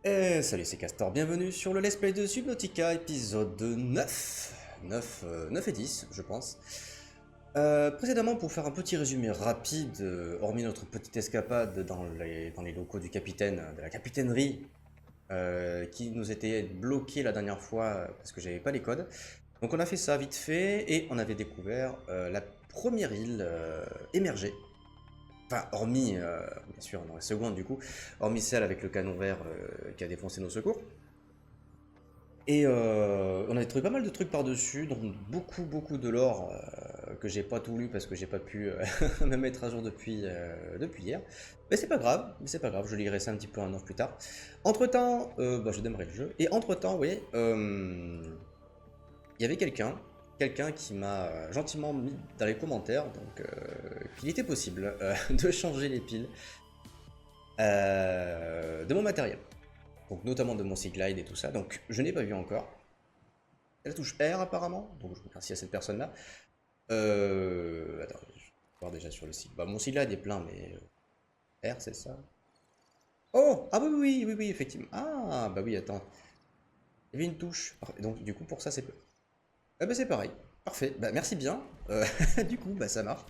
Salut, c'est Castor, bienvenue sur le Let's Play de Subnautica, épisode 9. 9 et 10, je pense. Précédemment, pour faire un petit résumé rapide, hormis notre petite escapade dans les locaux du capitaine, de la capitainerie, qui nous était bloqué la dernière fois parce que j'avais pas les codes. Donc on a fait ça vite fait, et on avait découvert la première île émergée. Enfin, hormis, bien sûr, dans la seconde du coup, hormis celle avec le canon vert qui a défoncé nos secours. Et on avait trouvé pas mal de trucs par-dessus, donc beaucoup de lore que j'ai pas tout lu parce que j'ai pas pu me mettre à jour depuis hier. Mais c'est pas grave, je lirai ça un petit peu un an plus tard. Entre-temps, je démarrais le jeu, et entre-temps, vous voyez, il y avait quelqu'un qui m'a gentiment mis dans les commentaires donc qu'il était possible de changer les piles de mon matériel, donc notamment de mon Seaglide et tout ça. Donc je n'ai pas vu encore. Elle touche R apparemment, donc je remercie à cette personne là. Attends, je vais voir déjà sur le site. Bah, mon Seaglide est plein, mais R, c'est ça. Oh, ah oui, effectivement. Ah bah oui, attends, il y avait une touche. Donc du coup pour ça c'est peu. Ah bah c'est pareil, parfait, bah merci bien. Du coup bah ça marche.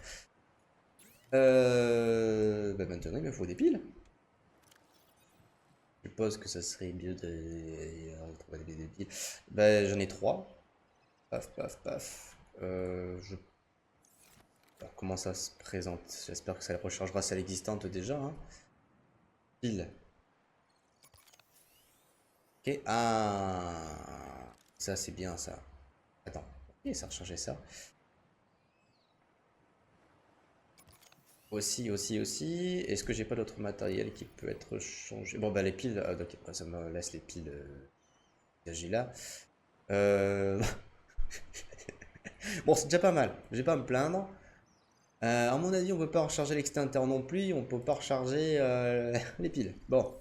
Bah maintenant il me faut des piles. Je suppose que ça serait mieux de trouver des piles. Bah j'en ai trois. Paf paf paf. Alors, comment ça se présente? J'espère que ça rechargera celle existante déjà, hein. Pile. Ok. Ah, ça c'est bien ça. Attends. Ok, ça a rechargé ça. Aussi. Est-ce que j'ai pas d'autre matériel qui peut être changé? Bon, bah les piles, ok, ça me laisse les piles j'ai là. Euh... Bon, c'est déjà pas mal, je vais pas me plaindre. À mon avis, on peut pas recharger l'extincteur non plus, on peut pas recharger les piles. Bon,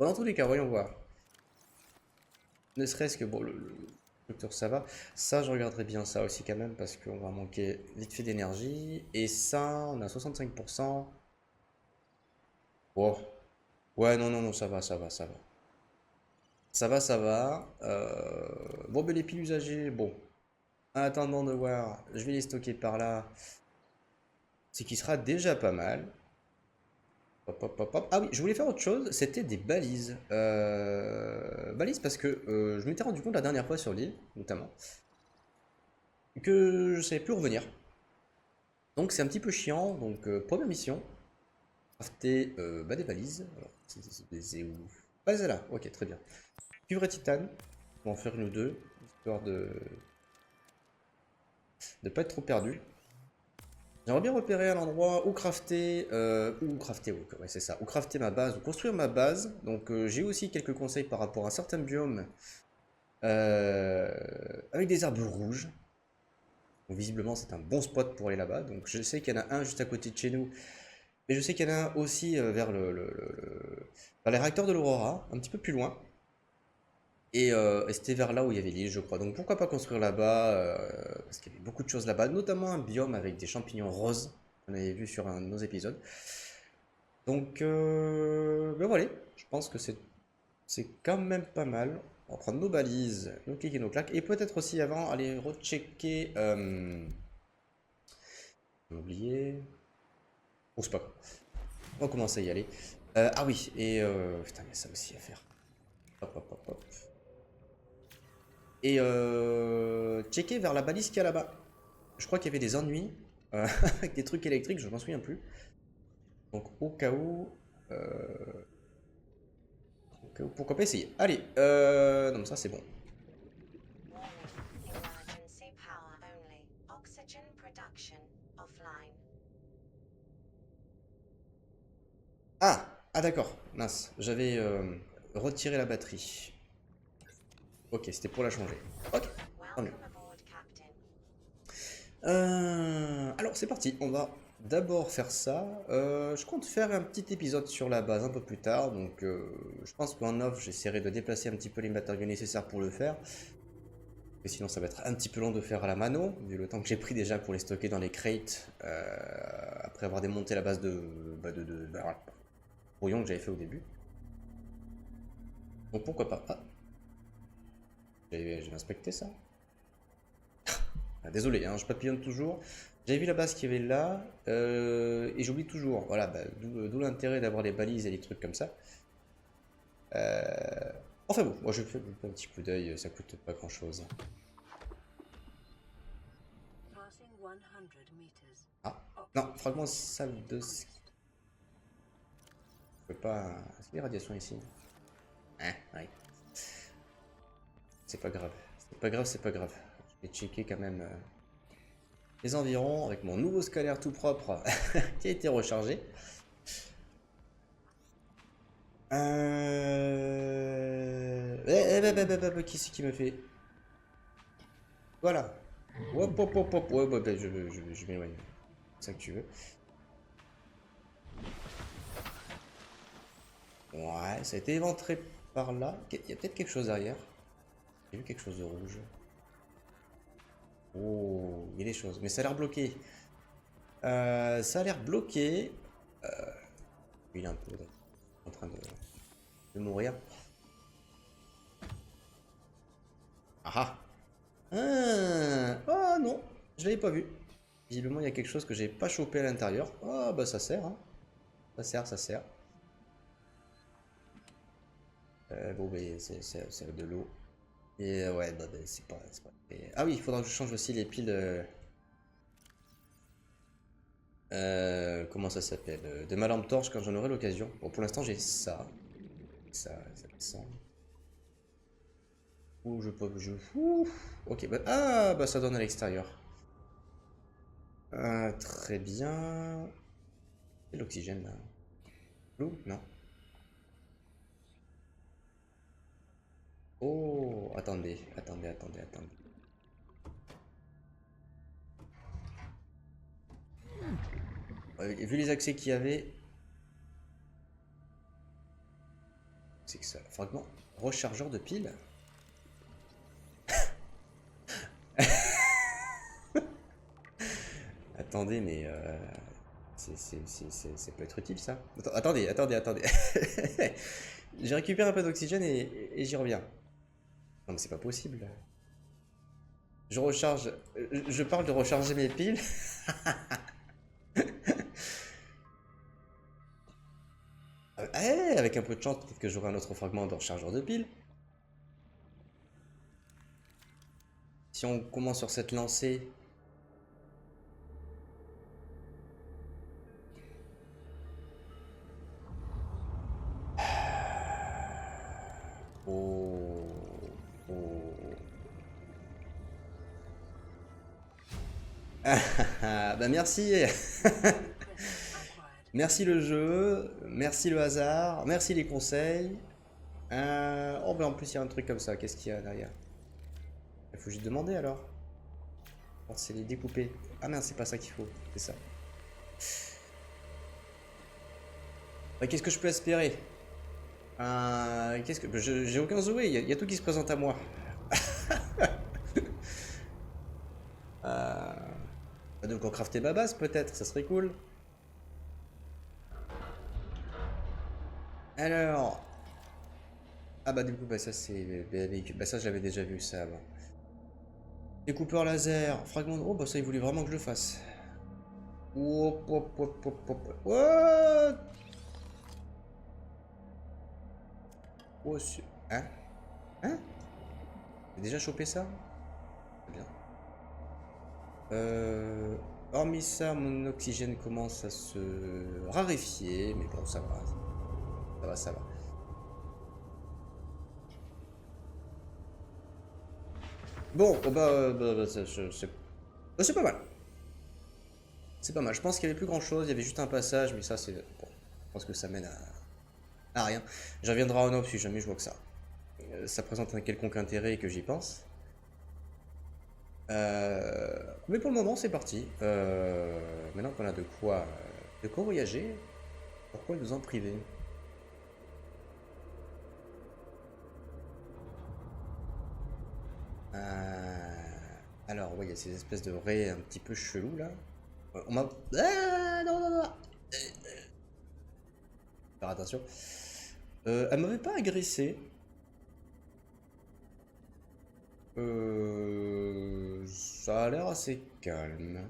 dans tous les cas, voyons voir. Ne serait-ce que, bon, le structure ça va. Ça, je regarderai bien ça aussi quand même, parce qu'on va manquer vite fait d'énergie. Et ça, on a 65%. Oh. Ouais, non, ça va. Ça va. Bon, ben les piles usagées, bon. En attendant de voir, je vais les stocker par là. Ce qui sera déjà pas mal. Hop, hop, hop, hop. Ah oui, je voulais faire autre chose, c'était des balises. Balises parce que je m'étais rendu compte la dernière fois sur l'île, notamment, que je savais plus revenir. Donc c'est un petit peu chiant. Donc première mission, crafter des balises. Alors, c'est où? Ah, c'est là, ok, très bien. Cuivre et titane, on va en faire une ou deux, histoire de ne pas être trop perdu. J'aimerais bien repérer un endroit où crafter, ouais, c'est ça, où crafter ma base, ou construire ma base. Donc j'ai aussi quelques conseils par rapport à certains biomes euh, avec des arbres rouges. Donc, visiblement c'est un bon spot pour aller là-bas. Donc je sais qu'il y en a un juste à côté de chez nous, mais je sais qu'il y en a un aussi vers vers les réacteurs de l'Aurora, un petit peu plus loin. Et c'était vers là où il y avait l'île, je crois. Donc pourquoi pas construire là-bas, parce qu'il y avait beaucoup de choses là-bas, notamment un biome avec des champignons roses, qu'on avait vu sur un de nos épisodes. Donc ben voilà, je pense que c'est quand même pas mal. On va prendre nos balises, nos clics et nos claques, et peut-être aussi avant aller rechecker. J'ai oublié. Oh, c'est pas grave. On va commencer à y aller. Ah oui, et putain, il y a ça aussi à faire. Hop. Et checker vers la balise qu'il y a là-bas. Je crois qu'il y avait des ennuis avec des trucs électriques, je m'en souviens plus. Donc au cas où, pourquoi pas essayer. Allez, non mais ça c'est bon. Emergency power only. Oxygen production offline. Ah d'accord, mince, j'avais retiré la batterie. Ok, c'était pour la changer. Ok, tant mieux. Welcome aboard, Captain. Alors c'est parti, on va d'abord faire ça. Je compte faire un petit épisode sur la base un peu plus tard, donc je pense qu'en off j'essaierai de déplacer un petit peu les matériaux nécessaires pour le faire. Et sinon ça va être un petit peu long de faire à la mano, vu le temps que j'ai pris déjà pour les stocker dans les crates, après avoir démonté la base de brouillon que j'avais fait au début. Donc pourquoi pas. Ah, j'avais inspecté ça. Ah, désolé, hein, je papillonne toujours. J'avais vu la base qu'il y avait là, et j'oublie toujours. Voilà, bah, d'où l'intérêt d'avoir les balises et les trucs comme ça. Enfin bon, moi je fais un petit coup d'œil, ça coûte pas grand chose. Ah, non, fragment salle de ski. Je peux pas. Est-ce qu'il y a des radiations ici? Hein, oui. C'est pas grave. C'est pas grave, c'est pas grave. Je vais checker quand même les environs avec mon nouveau scalaire tout propre qui a été rechargé. Qui c'est qui me fait? Voilà. Hop, hop, hop, hop. Ouais, bah, je m'éloigne. C'est ça que tu veux. Ouais, ça a été éventré par là. Il y a peut-être quelque chose derrière. J'ai vu quelque chose de rouge. Oh, il y a des choses. Mais ça a l'air bloqué. Ça a l'air bloqué. Il est un peu en train de mourir. Ah ah. Ah non, je l'avais pas vu. Visiblement, il y a quelque chose que j'ai pas chopé à l'intérieur. Ah bah ça sert, hein. Ça sert, ça sert. Bon, bah, c'est de l'eau. Et ouais, bah, c'est pas. Ah oui, il faudra que je change aussi les piles. Comment ça s'appelle? De ma lampe torche quand j'en aurai l'occasion. Bon, pour l'instant, j'ai ça. Ça descend. Ouh, je peux. Ouh. Ok, bah. Ah, bah ça donne à l'extérieur. Très bien. Et l'oxygène là. Flou? Non. Oh, attendez. Vu les accès qu'il y avait. C'est que ça. Fragment. Rechargeur de piles. Attendez, mais. Ça peut être utile ça. Attendez. J'ai récupéré un peu d'oxygène et j'y reviens. Non, mais c'est pas possible. Je recharge. Je parle de recharger mes piles. Avec un peu de chance, peut-être que j'aurai un autre fragment de rechargeur de piles. Si on commence sur cette lancée. Oh. Bah merci. Merci le jeu, merci le hasard, merci les conseils. Oh ben en plus il y a un truc comme ça, qu'est-ce qu'il y a derrière? Il faut juste demander alors. Oh, c'est les découper. Ah mince, c'est pas ça qu'il faut, c'est ça. Qu'est-ce que je peux espérer? Qu'est-ce que... J'ai aucun Zoé, il y a tout qui se présente à moi. Donc on crafter ma base peut-être, ça serait cool. Alors... Ah bah du coup, bah ça c'est... Bah ça j'avais déjà vu ça avant. Découpeur laser, fragment de... Oh bah ça il voulait vraiment que je le fasse. Hop, hop, hop, hop, hop. What? Oh, hein? Hein? J'ai déjà chopé ça? Très bien. Hormis ça, mon oxygène commence à se raréfier, mais bon, ça va. Ça va. Bon, oh c'est pas mal. C'est pas mal. Je pense qu'il y avait plus grand chose, il y avait juste un passage, mais ça c'est... Bon, je pense que ça mène à rien. J'en reviendrai en off si jamais je vois que ça présente un quelconque intérêt et que j'y pense. Mais pour le moment c'est parti. Maintenant qu'on a de quoi voyager, pourquoi nous en priver? Alors, ouais, il y a ces espèces de raies un petit peu chelous là. On m'a. Ah, non. Faire attention. Elle m'avait pas agressé. Ça a l'air assez calme.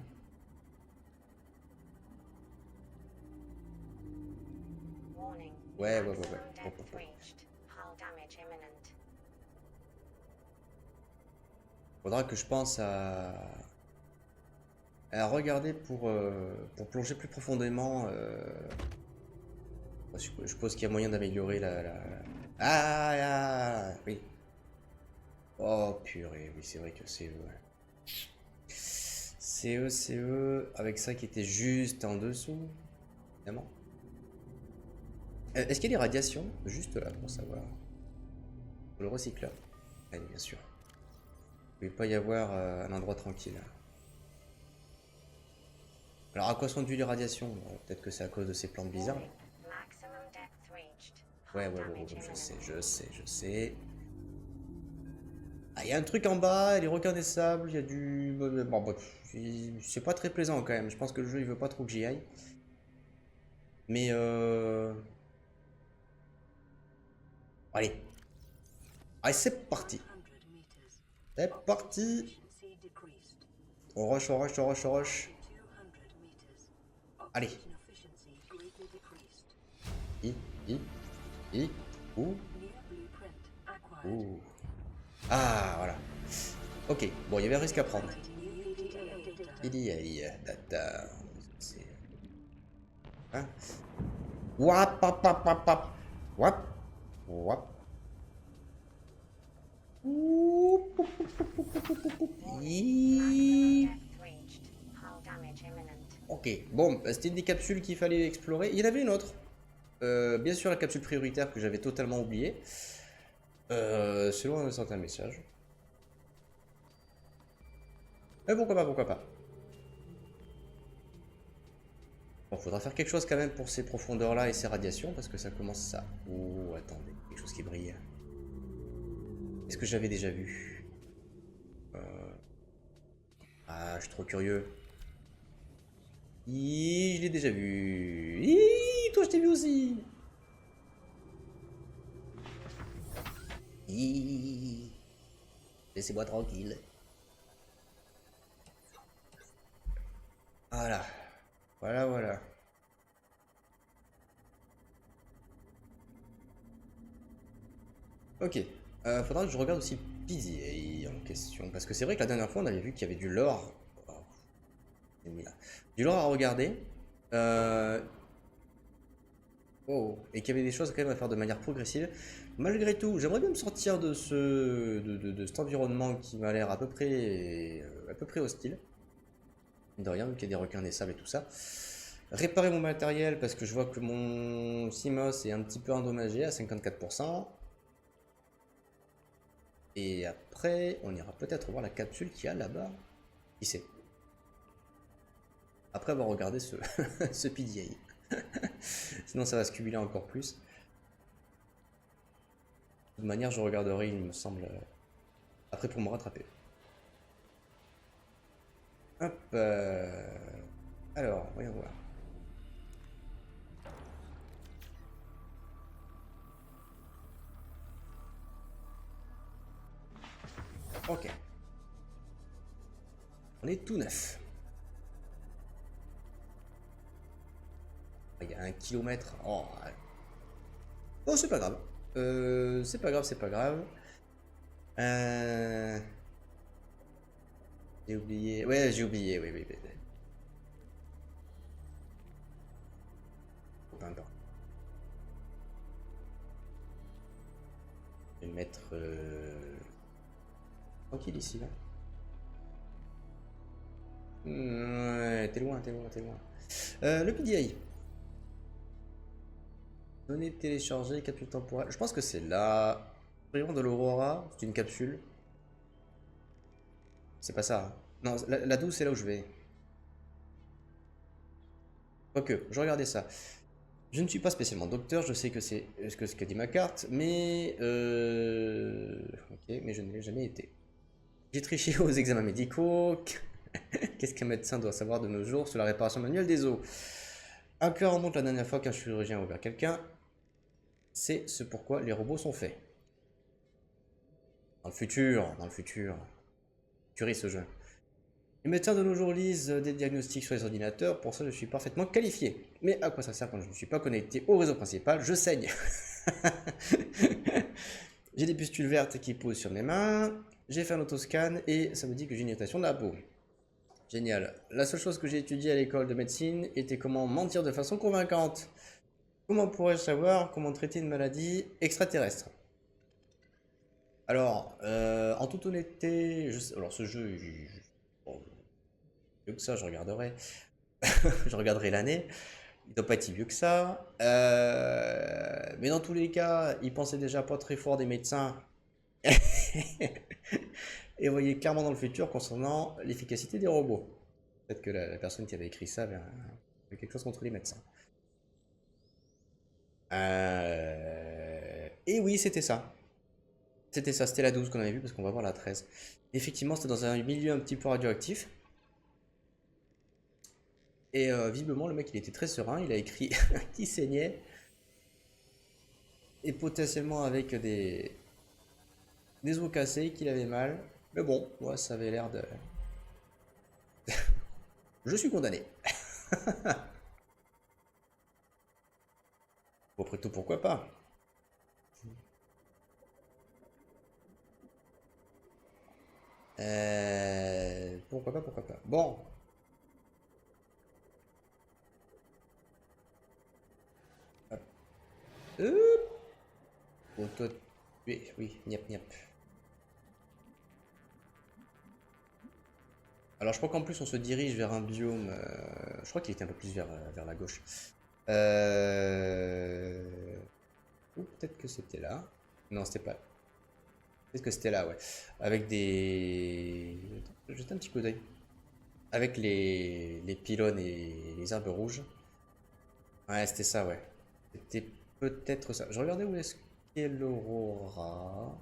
Warning. Ouais. Maximum Hop, hop, depth hop. reached. Hull damage imminent. Faudra que je pense à regarder pour plonger plus profondément. Je suppose qu'il y a moyen d'améliorer oui. Oh purée, oui c'est vrai que c'est eux. C'est eux, avec ça qui était juste en dessous, évidemment. Est-ce qu'il y a des radiations? Juste là pour savoir. Pour le recycleur. Allez, bien sûr. Il ne peut pas y avoir un endroit tranquille. Alors à quoi sont dues les radiations? Peut-être que c'est à cause de ces plantes bizarres. Warning. Maximum depth reached. Ouais, Hull damage je imminent. sais. Ah, il y a un truc en bas, les requins des sables, il y a du... Bon, c'est pas très plaisant quand même, je pense que le jeu il veut pas trop que j'y aille. Mais Allez. Allez, c'est parti. C'est parti. On rush. Allez. I. Ouh. Ouh. Ah, voilà. Ok, bon, il y avait un risque à prendre. Il y a data. Hein? Wap, pap, pap, pap, pap. Wap. Wap. Depth reached. Hull damage imminent. Ok, bon, c'était une des capsules qu'il fallait explorer. Il y en avait une autre. Bien sûr, la capsule prioritaire que j'avais totalement oubliée. Selon un certain message. Mais pourquoi pas. Bon, faudra faire quelque chose quand même pour ces profondeurs-là et ces radiations, parce que ça commence ça. Oh, attendez, quelque chose qui brille. Est-ce que j'avais déjà vu? Ah, je suis trop curieux. Je l'ai déjà vu. Toi, je t'ai vu aussi. Laissez-moi tranquille. Voilà. Ok. Faudra que je regarde aussi PDA en question. Parce que c'est vrai que la dernière fois, on avait vu qu'il y avait du lore. Oh, j'ai mis là. Du lore à regarder. Oh, et qu'il y avait des choses quand même à faire de manière progressive. Malgré tout, j'aimerais bien me sortir de de cet environnement qui m'a l'air à peu près hostile. De rien, vu qu'il y a des requins des sables et tout ça. Réparer mon matériel parce que je vois que mon CMOS est un petit peu endommagé à 54%. Et après, on ira peut-être voir la capsule qu'il y a là-bas. Qui sait? Après avoir regardé ce PDA. Sinon ça va se cumuler encore plus. De toute manière, je regarderai, il me semble, après pour me rattraper. Hop. Alors, voyons voir. Ok. On est tout neuf. Il y a 1 kilomètre. Oh, ouais. Oh, c'est pas grave. C'est pas grave. J'ai oublié. Ouais, j'ai oublié. Oui. Pardon. Je vais me mettre tranquille ici là. Ouais, t'es loin. Le PDA. Données téléchargées, capsule temporelle. Je pense que c'est là. Rayon de l'Aurora, c'est une capsule. C'est pas ça, hein. Non, la 12, c'est là où je vais. Quoique, je regardais ça. Je ne suis pas spécialement docteur, je sais que c'est ce que dit ma carte, mais ok, mais je ne l'ai jamais été. J'ai triché aux examens médicaux. Qu'est-ce qu'un médecin doit savoir de nos jours sur la réparation manuelle des os? Un cœur remonte la dernière fois qu'un chirurgien a ouvert quelqu'un. C'est ce pourquoi les robots sont faits. Dans le futur, futuriste ce jeu. Les médecins de nos jours lisent des diagnostics sur les ordinateurs, pour ça je suis parfaitement qualifié. Mais à quoi ça sert quand je ne suis pas connecté au réseau principal? Je saigne. J'ai des pustules vertes qui posent sur mes mains, j'ai fait un autoscan et ça me dit que j'ai une irritation de la peau. Génial. La seule chose que j'ai étudiée à l'école de médecine était comment mentir de façon convaincante. Comment pourrais-je savoir comment traiter une maladie extraterrestre? Alors, en toute honnêteté, alors ce jeu, bon, mieux que ça, je regarderai. Je regarderai l'année. Il doit pas être si vieux que ça. Mais dans tous les cas, il pensait déjà pas très fort des médecins. Et voyait clairement dans le futur concernant l'efficacité des robots. Peut-être que la personne qui avait écrit ça avait quelque chose contre les médecins. Et oui, c'était ça. C'était ça, c'était la 12 qu'on avait vue parce qu'on va voir la 13. Effectivement, c'était dans un milieu un petit peu radioactif. Et visiblement, le mec, il était très serein. Il a écrit qui saignait. Et potentiellement avec des os cassés, qu'il avait mal. Mais bon, moi, ça avait l'air de... Je suis condamné. Bon, après tout, pourquoi pas? Pourquoi pas, pourquoi pas. Bon. Hop. Bon, toi, oui, oui, niap, niap. Alors, je crois qu'en plus, on se dirige vers un biome. Je crois qu'il était un peu plus vers la gauche. Ou peut-être que c'était là. Non, c'était pas. Peut-être que c'était là, ouais. Avec des. Juste un petit coup d'œil. Avec les pylônes et les arbres rouges. Ouais, c'était ça, ouais. C'était peut-être ça. Je regardais où est-ce qu'est l'Aurora.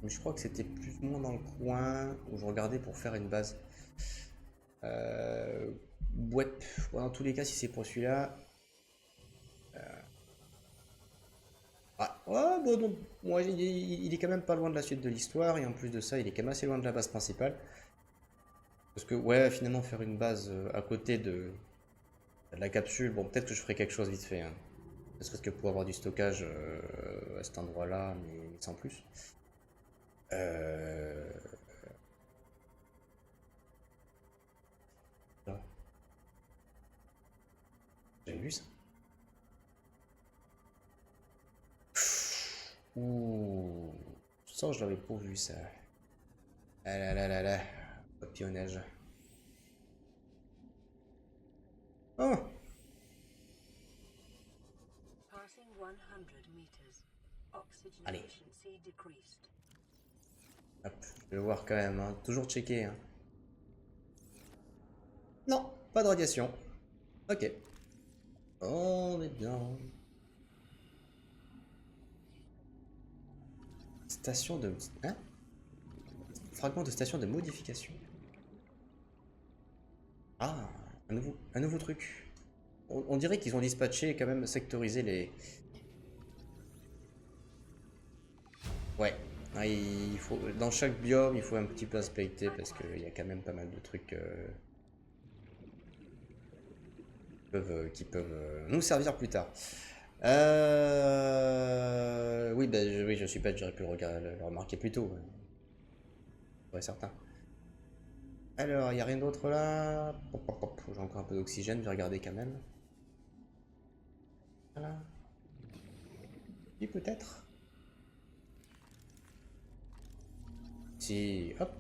Mais je crois que c'était plus ou moins dans le coin où je regardais pour faire une base. Ouais, dans tous les cas, si c'est pour celui-là. Ah, ouais, bon, donc, ouais, il est quand même pas loin de la suite de l'histoire, et en plus de ça, il est quand même assez loin de la base principale. Parce que, ouais, finalement, faire une base à côté de la capsule, bon, peut-être que je ferai quelque chose vite fait. Hein. Ne serait-ce que pour avoir du stockage à cet endroit-là, mais sans plus. Là. J'ai vu ça. Ouh, ça, je l'avais pas vu ça. Ah là là là là, papillonnage. Oh, Passing 100 meters. Oxygen allez, efficiency decreased. hop, je vais le voir quand même, hein. Toujours checker. Hein. Non, pas de radiation. Ok. On est bien. Station de... Hein? Fragment de station de modification. Ah, un nouveau truc. On dirait qu'ils ont dispatché, quand même sectorisé les... Ouais. Ah, il faut... Dans chaque biome, il faut un petit peu inspecter parce qu'il y a quand même pas mal de trucs qui peuvent nous servir plus tard. Oui, bah, oui, je suis bête, j'aurais pu le remarquer plus tôt. Ouais, certain. Alors, il n'y a rien d'autre là. Pop, pop, pop. J'ai encore un peu d'oxygène, je vais regarder quand même. Voilà. Oui, peut-être. Si, hop.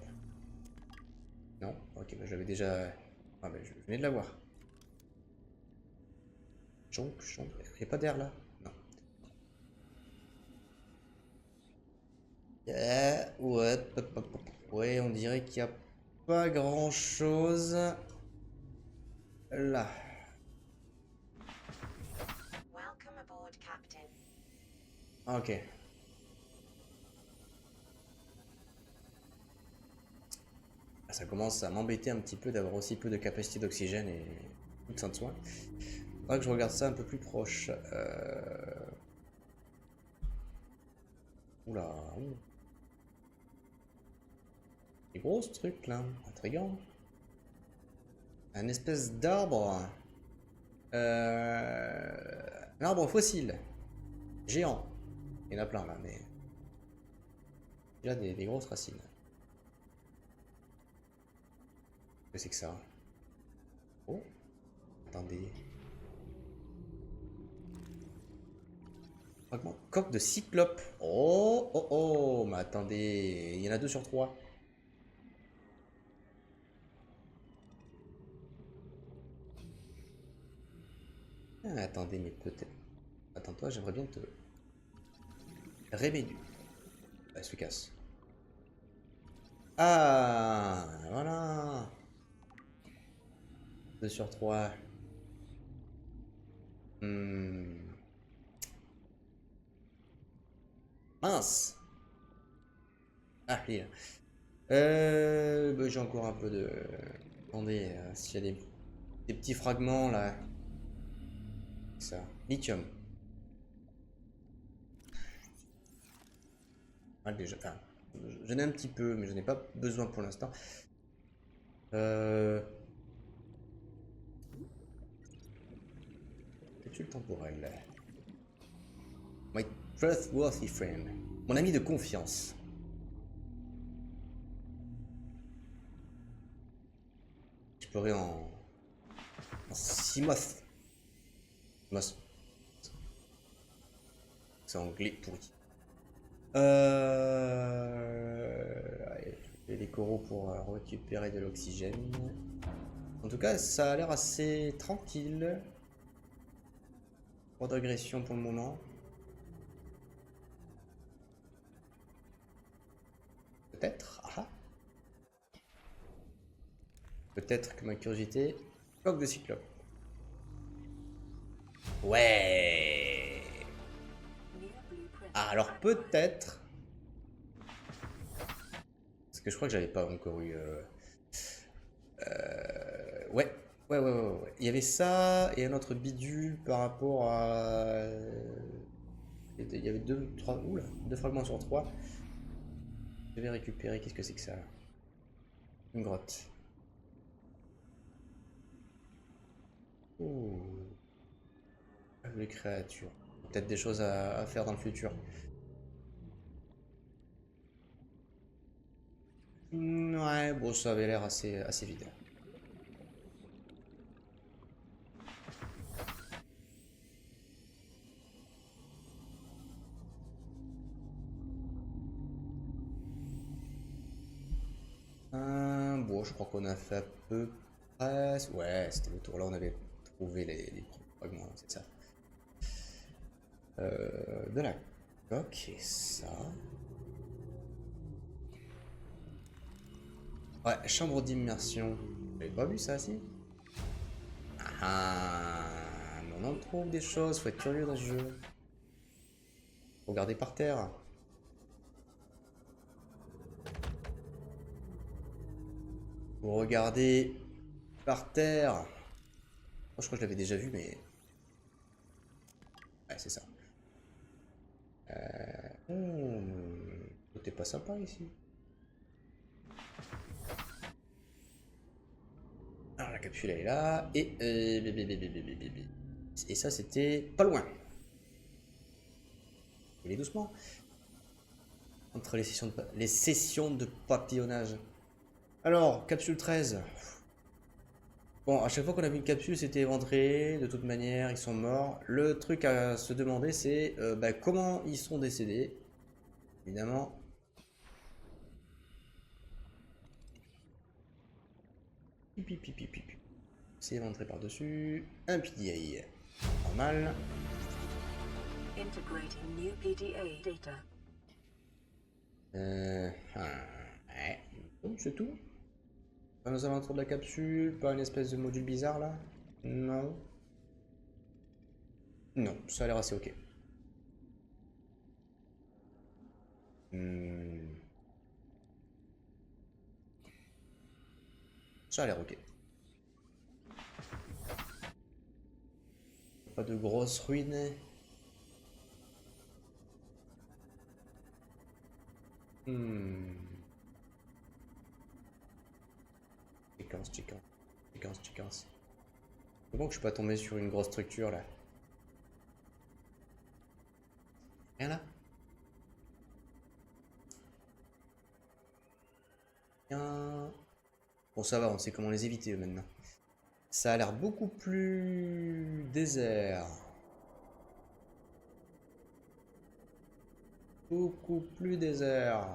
Non, ok, bah, j'avais déjà... Ah, bah, je venais de l'avoir. Chonk, chonk. Il n'y a pas d'air là? Non. Ouais, pop, pop, pop. Ouais, on dirait qu'il n'y a pas grand chose là. Welcome aboard, Captain. Ok. Ça commence à m'embêter un petit peu d'avoir aussi peu de capacité d'oxygène et tout ça de soin. Faudra que je regarde ça un peu plus proche. Oula. Des gros ce truc là, intriguant. Un espèce d'arbre. Un arbre fossile. Géant. Il y en a plein là, mais. Il y a des grosses racines. Qu'est-ce que c'est que ça? Oh, attendez. Fragment coque de cyclope. Oh, oh, oh, mais attendez, il y en a 2 sur 3. Ah, attendez, mais peut-être. Attends-toi, j'aimerais bien te réveiller. Elle se casse. Ah, voilà. 2 sur 3. Mince. Ah, il est là. Bah, j'ai encore un peu de... Attendez, s'il y a des petits fragments là. Ça. Lithium. Ah, déjà. Enfin, j'en ai un petit peu, mais je n'ai pas besoin pour l'instant. Capsule temporelle. My trustworthy friend. Mon ami de confiance. Explorer en Simoth. Simoth. C'est anglais pourri. Allez, je fais les coraux pour récupérer de l'oxygène. En tout cas, ça a l'air assez tranquille. Pas d'agression pour le moment. Peut-être. Ah. Peut-être que ma curiosité. Coque de cyclope. Ouais. Ah, alors peut-être. Parce que je crois que j'avais pas encore eu. Ouais. Ouais. Il y avait ça et un autre bidule par rapport à. Il y avait 2, 3. Oula, 2 fragments sur 3. Je vais récupérer. Qu'est-ce que c'est que ça? Une grotte. Oh. Les créatures. Peut-être des choses à faire dans le futur. Ouais, bon, ça avait l'air assez vide. Bon, je crois qu'on a fait à peu près. Ouais, c'était le tour là, on avait trouvé les fragments, c'est ça. De la coque et ça. Ouais, chambre d'immersion. J'avais pas vu ça, si? Ah, mais on en trouve des choses, faut être curieux dans ce jeu. Regardez par terre. Vous regardez par terre. Moi, je crois que je l'avais déjà vu, mais. Ouais, c'est ça. T'es pas sympa ici. Alors la capsule elle est là. Et ça c'était pas loin. Il est doucement. Entre les sessions de papillonnage. Alors, capsule 13. Bon, à chaque fois qu'on a vu une capsule, c'était éventré. De toute manière, ils sont morts. Le truc à se demander, c'est comment ils sont décédés. Évidemment. C'est éventré par-dessus. Un PDA. Normal. Integrating new PDA data. Ouais. Donc, c'est tout. Pas aux alentours de la capsule, pas une espèce de module bizarre là. Non. Non, ça a l'air assez ok. Ça a l'air ok. Pas de grosses ruines. chickens. C'est bon que je suis pas tombé sur une grosse structure là. Rien là? Rien. Bon, ça va, on sait comment les éviter maintenant. Ça a l'air beaucoup plus désert. Beaucoup plus désert.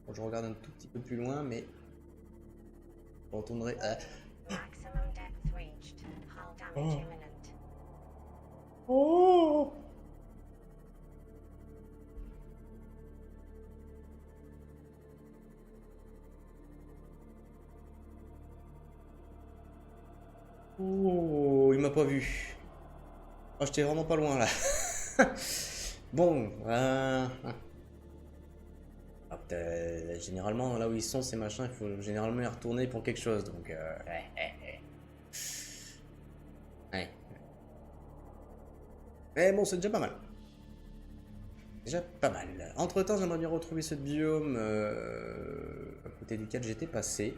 Bon, je regarde un tout petit peu plus loin, mais je retournerai. Maximum depth reached. Hull damage imminent. Oh! Oh, il m'a pas vu. Oh, j'étais vraiment pas loin là. Bon, généralement là où ils sont ces machins, il faut généralement y retourner pour quelque chose. Donc, ouais. Mais bon, c'est déjà pas mal. Déjà pas mal. Entre temps, j'aimerais bien retrouver ce biome à côté duquel j'étais passé.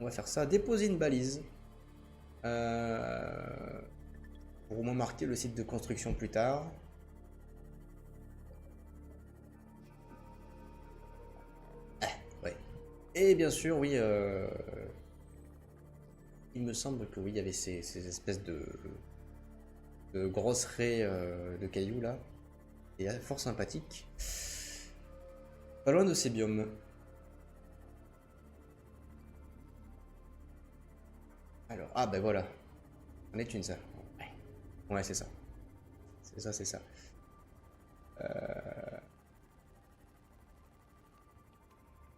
On va faire ça, déposer une balise. Pour au moins marquer le site de construction plus tard. Ouais. Et bien sûr, oui, il me semble que oui, il y avait ces espèces de grosses raies de cailloux là. Et fort sympathique. Pas loin de ces biomes. Alors, ah ben voilà. On est une ça. Ouais, c'est ça. C'est ça.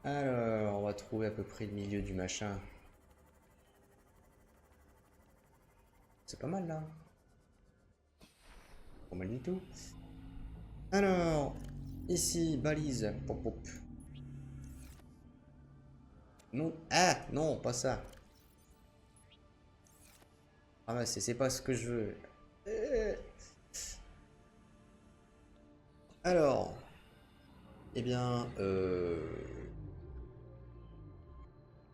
Alors, on va trouver à peu près le milieu du machin. C'est pas mal là. Pas mal du tout. Alors, ici, balise. Pop, pop. Non. Ah, non, pas ça. Ah, mais c'est pas ce que je veux. Alors, eh bien,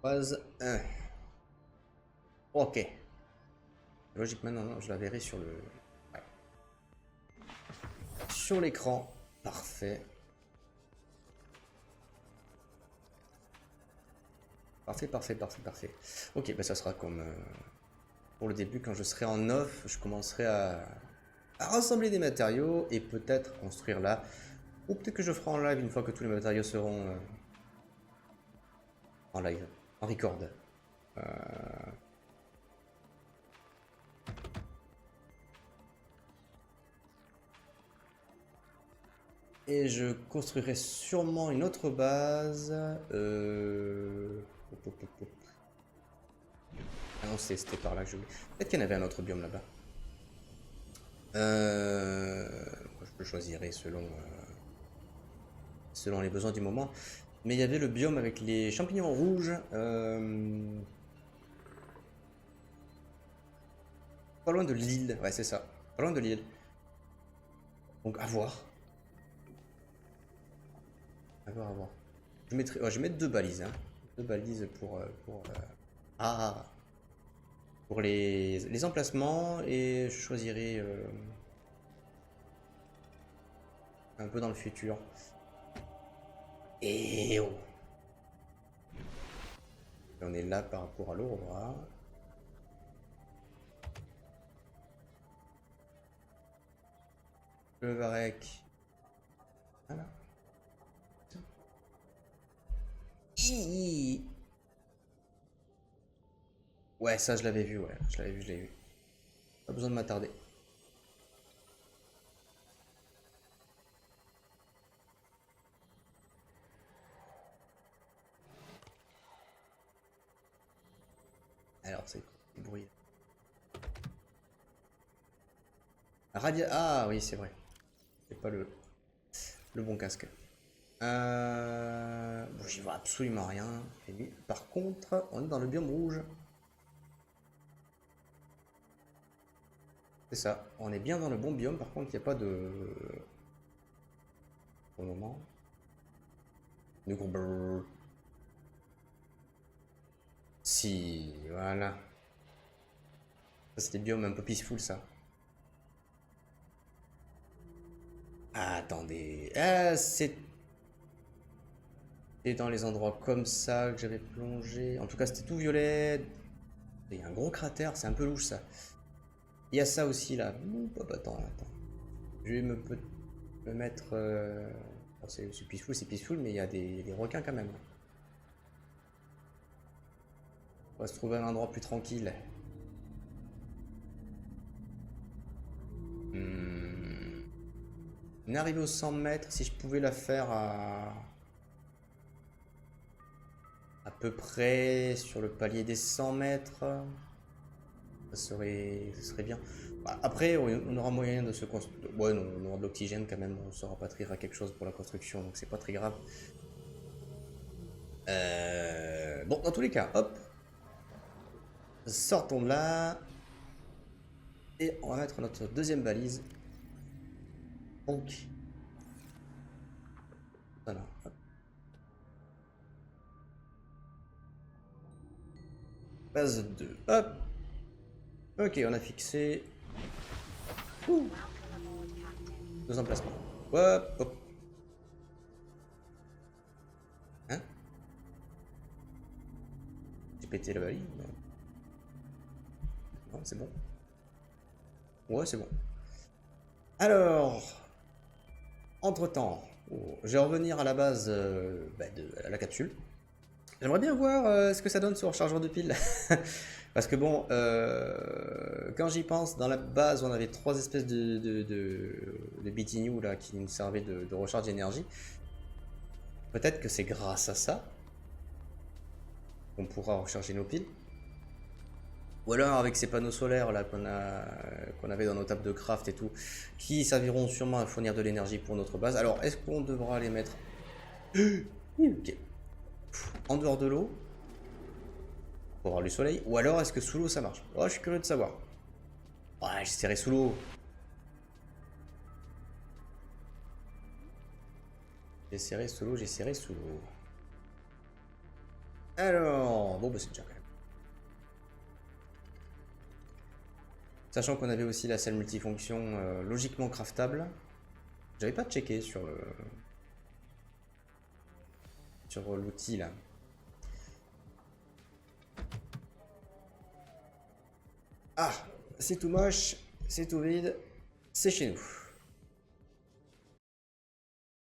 phase 1. Ok. Logiquement, non, je la verrai sur le... Ouais. Sur l'écran. Parfait. Parfait. Ok, bah ça sera comme pour le début, quand je serai en off, je commencerai à rassembler des matériaux et peut-être construire là. Ou peut-être que je ferai en live une fois que tous les matériaux seront en live, en record. Et je construirai sûrement une autre base. Ah non, c'était par là que je voulais. Peut-être qu'il y en avait un autre biome là-bas. Je le choisirai selon les besoins du moment. Mais il y avait le biome avec les champignons rouges. Pas loin de l'île. Ouais, c'est ça. Pas loin de l'île. Donc à voir. À voir. Je vais mettre 2 balises. Hein. 2 balises pour les emplacements. Et je choisirai un peu dans le futur. Et oh. Et on est là par rapport à l'Aurora. Le Varek. Voilà. Ouais, ça je l'avais vu, ouais. Je l'avais vu. Pas besoin de m'attarder. Alors, c'est du bruit. Ah oui, c'est vrai. C'est pas le bon casque. Bon, j'y vois absolument rien. Et lui, par contre, on est dans le biome rouge. C'est ça. On est bien dans le bon biome. Par contre, il n'y a pas de... Pour le moment. De gros brrr. Si, voilà. Ça, c'était biome un peu peaceful, ça. Ah, attendez. Ah, c'est dans les endroits comme ça que j'avais plongé. En tout cas, c'était tout violet. Il y a un gros cratère, c'est un peu louche, ça. Il y a ça aussi, là. Attends. Je vais me mettre... bon, c'est peaceful, mais il y a des requins quand même. On va se trouver un endroit plus tranquille. On est arrivé aux 100 mètres. Si je pouvais la faire à peu près sur le palier des 100 mètres, ça serait bien. Bah, après, on aura moyen de se construire. Ouais, non, on aura de l'oxygène quand même. On se rapatriera quelque chose pour la construction, donc c'est pas très grave. Bon, dans tous les cas, hop. Sortons de là. Et on va mettre notre deuxième balise. Donc. Voilà. Hop. Base 2. Hop. Ok, on a fixé. Ouh. Deux emplacements. Hop, hop. Hein? J'ai pété la valise? Non, c'est bon. Ouais, c'est bon. Alors, entre-temps, je vais revenir à la base de la capsule. J'aimerais bien voir ce que ça donne sur le chargeur de pile. Parce que bon, quand j'y pense, dans la base, on avait trois espèces de BTNU là, qui nous servaient de recharge d'énergie. Peut-être que c'est grâce à ça qu'on pourra recharger nos piles. Ou alors avec ces panneaux solaires là qu'on avait dans nos tables de craft et tout, qui serviront sûrement à fournir de l'énergie pour notre base. Alors, est-ce qu'on devra les mettre ok. En dehors de l'eau pour avoir le soleil, ou alors est-ce que sous l'eau ça marche? Oh, je suis curieux de savoir. Ouais, j'essaierai sous l'eau. J'essaierai sous l'eau. Alors, bon bah c'est déjà quand même. Sachant qu'on avait aussi la salle multifonction logiquement craftable. J'avais pas checké sur l'outil là. Ah, c'est tout moche, c'est tout vide, c'est chez nous.